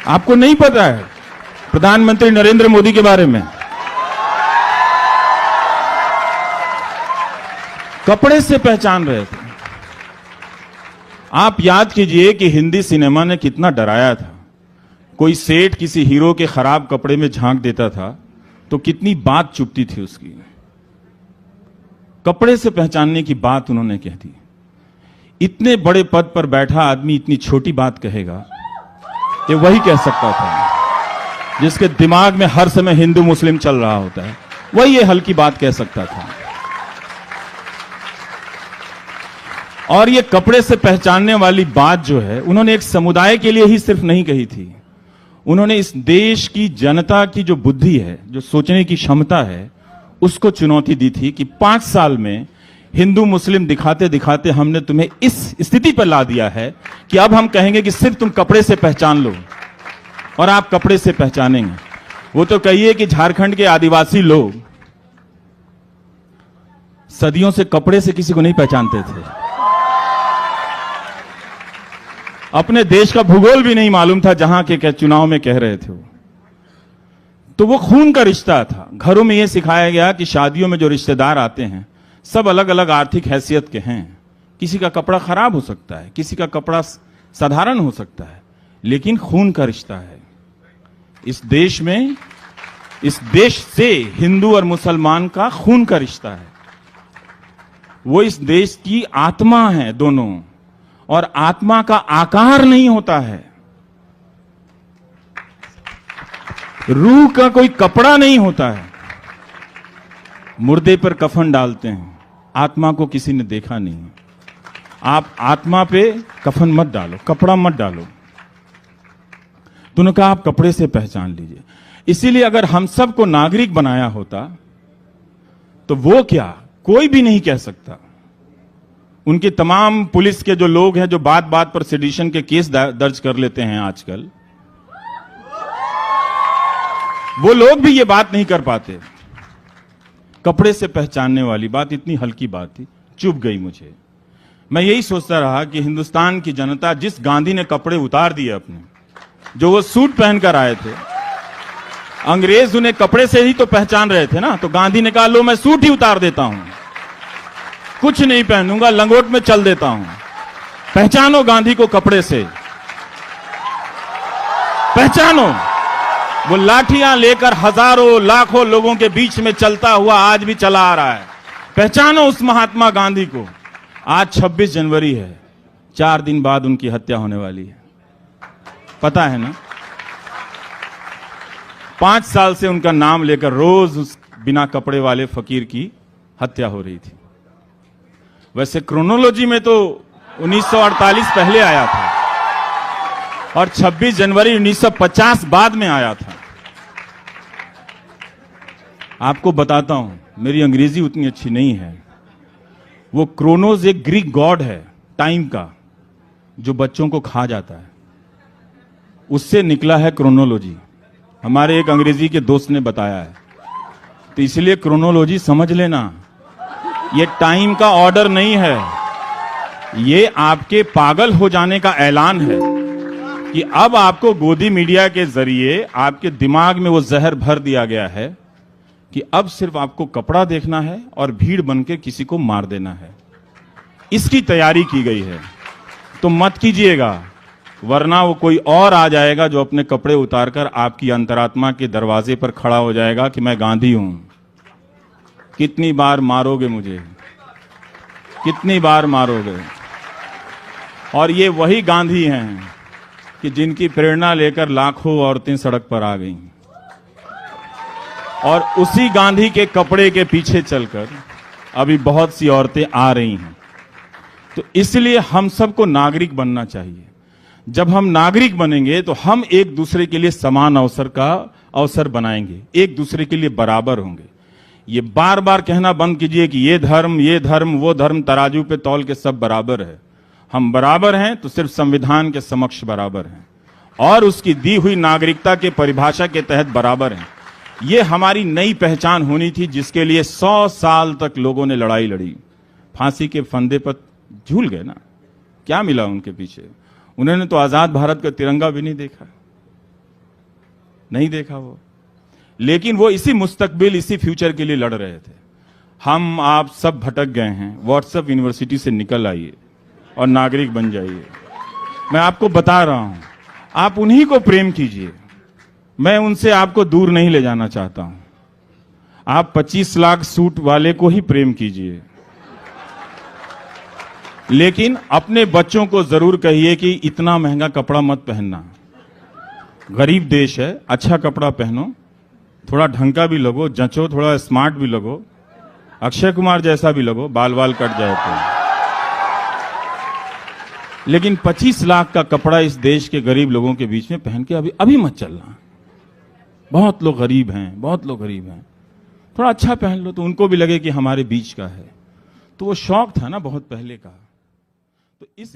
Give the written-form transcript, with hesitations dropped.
आपको नहीं पता है प्रधानमंत्री नरेंद्र मोदी के बारे में? कपड़े से पहचान रहे थे। आप याद कीजिए कि हिंदी सिनेमा ने कितना डराया था। कोई सेठ किसी हीरो के खराब कपड़े में झांक देता था तो कितनी बात चुपती थी उसकी। कपड़े से पहचानने की बात उन्होंने कह दी। इतने बड़े पद पर बैठा आदमी इतनी छोटी बात कहेगा, ये वही कह सकता था जिसके दिमाग में हर समय हिंदू मुस्लिम चल रहा होता है, वही ये हल्की बात कह सकता था। और ये कपड़े से पहचानने वाली बात जो है, उन्होंने एक समुदाय के लिए ही सिर्फ नहीं कही थी, उन्होंने इस देश की जनता की जो बुद्धि है, जो सोचने की क्षमता है, उसको चुनौती दी थी कि 5 साल में हिंदू मुस्लिम दिखाते दिखाते हमने तुम्हें इस स्थिति पर ला दिया है कि अब हम कहेंगे कि सिर्फ तुम कपड़े से पहचान लो, और आप कपड़े से पहचानेंगे। वो तो कहिए कि झारखंड के आदिवासी लोग सदियों से कपड़े से किसी को नहीं पहचानते थे। अपने देश का भूगोल भी नहीं मालूम था, जहां के चुनाव में कह रहे थे वो। तो वो खून का रिश्ता था। घरों में यह सिखाया गया कि शादियों में जो रिश्तेदार आते हैं सब अलग अलग आर्थिक हैसियत के हैं। किसी का कपड़ा खराब हो सकता है, किसी का कपड़ा साधारण हो सकता है, लेकिन खून का रिश्ता है। इस देश में, इस देश से हिंदू और मुसलमान का खून का रिश्ता है। वो इस देश की आत्मा है दोनों, और आत्मा का आकार नहीं होता है। रूह का कोई कपड़ा नहीं होता है। मुर्दे पर कफन डालते हैं, आत्मा को किसी ने देखा नहीं। आप आत्मा पे कफन मत डालो, कपड़ा मत डालो। दोनों का आप कपड़े से पहचान लीजिए। इसीलिए अगर हम सबको नागरिक बनाया होता तो वो क्या, कोई भी नहीं कह सकता। उनके तमाम पुलिस के जो लोग हैं जो बात बात पर सेडिशन के केस दर्ज कर लेते हैं आजकल, वो लोग भी ये बात नहीं कर पाते। कपड़े से पहचानने वाली बात इतनी हल्की बात थी, चुभ गई मुझे। मैं यही सोचता रहा कि हिंदुस्तान की जनता, जिस गांधी ने कपड़े उतार दिए अपने, जो वो सूट पहनकर आए थे, अंग्रेज उन्हें कपड़े से ही तो पहचान रहे थे ना। तो गांधी ने कहा लो मैं सूट ही उतार देता हूं, कुछ नहीं पहनूंगा, लंगोट में चल देता हूं। पहचानो गांधी को कपड़े से, पहचानो। वो लाठियां लेकर हजारों लाखों लोगों के बीच में चलता हुआ आज भी चला आ रहा है। पहचानो उस महात्मा गांधी को। आज 26 जनवरी है, 4 दिन बाद उनकी हत्या होने वाली है, पता है ना। 5 साल से उनका नाम लेकर रोज उस बिना कपड़े वाले फकीर की हत्या हो रही थी। वैसे क्रोनोलॉजी में तो 1948 पहले आया था और 26 जनवरी 1950 बाद में आया था। आपको बताता हूं, मेरी अंग्रेजी उतनी अच्छी नहीं है। वो क्रोनोस एक ग्रीक गॉड है टाइम का, जो बच्चों को खा जाता है, उससे निकला है क्रोनोलॉजी। हमारे एक अंग्रेजी के दोस्त ने बताया है। तो इसलिए क्रोनोलॉजी समझ लेना, ये टाइम का ऑर्डर नहीं है, ये आपके पागल हो जाने का ऐलान है कि अब आपको गोदी मीडिया के जरिए आपके दिमाग में वो जहर भर दिया गया है कि अब सिर्फ आपको कपड़ा देखना है और भीड़ बनकर किसी को मार देना है। इसकी तैयारी की गई है, तो मत कीजिएगा, वरना वो कोई और आ जाएगा जो अपने कपड़े उतारकर आपकी अंतरात्मा के दरवाजे पर खड़ा हो जाएगा कि मैं गांधी हूं। कितनी बार मारोगे मुझे, कितनी बार मारोगे। और ये वही गांधी हैं कि जिनकी प्रेरणा लेकर लाखों औरतें सड़क पर आ गईं, और उसी गांधी के कपड़े के पीछे चलकर अभी बहुत सी औरतें आ रही हैं। तो इसलिए हम सबको नागरिक बनना चाहिए। जब हम नागरिक बनेंगे तो हम एक दूसरे के लिए समान अवसर बनाएंगे, एक दूसरे के लिए बराबर होंगे। ये बार बार कहना बंद कीजिए कि ये धर्म वो धर्म, तराजू पे तौल के सब बराबर है। हम बराबर हैं तो सिर्फ संविधान के समक्ष बराबर हैं और उसकी दी हुई नागरिकता के परिभाषा के तहत बराबर हैं। ये हमारी नई पहचान होनी थी, जिसके लिए 100 साल तक लोगों ने लड़ाई लड़ी। फांसी के फंदे पर झूल गए ना, क्या मिला उनके पीछे? उन्होंने तो आजाद भारत का तिरंगा भी नहीं देखा। नहीं देखा वो। लेकिन वो इसी मुस्तकबिल, इसी फ्यूचर के लिए लड़ रहे थे। हम आप सब भटक गए हैं। व्हाट्सएप यूनिवर्सिटी से निकल आइए और नागरिक बन जाइए। मैं आपको बता रहा हूं, आप उन्हीं को प्रेम कीजिए। मैं उनसे आपको दूर नहीं ले जाना चाहता हूं। आप 25 लाख सूट वाले को ही प्रेम कीजिए, लेकिन अपने बच्चों को जरूर कहिए कि इतना महंगा कपड़ा मत पहनना। गरीब देश है, अच्छा कपड़ा पहनो, थोड़ा ढंग का भी लगो, जचो, थोड़ा स्मार्ट भी लगो, अक्षय कुमार जैसा भी लगो, बाल बाल कट जाए तो। लेकिन 25 लाख का कपड़ा इस देश के गरीब लोगों के बीच में पहन के अभी मत चलना। बहुत लोग गरीब हैं, बहुत लोग गरीब हैं। थोड़ा अच्छा पहन लो तो उनको भी लगे कि हमारे बीच का है। तो वो शौक था ना बहुत पहले का। तो इस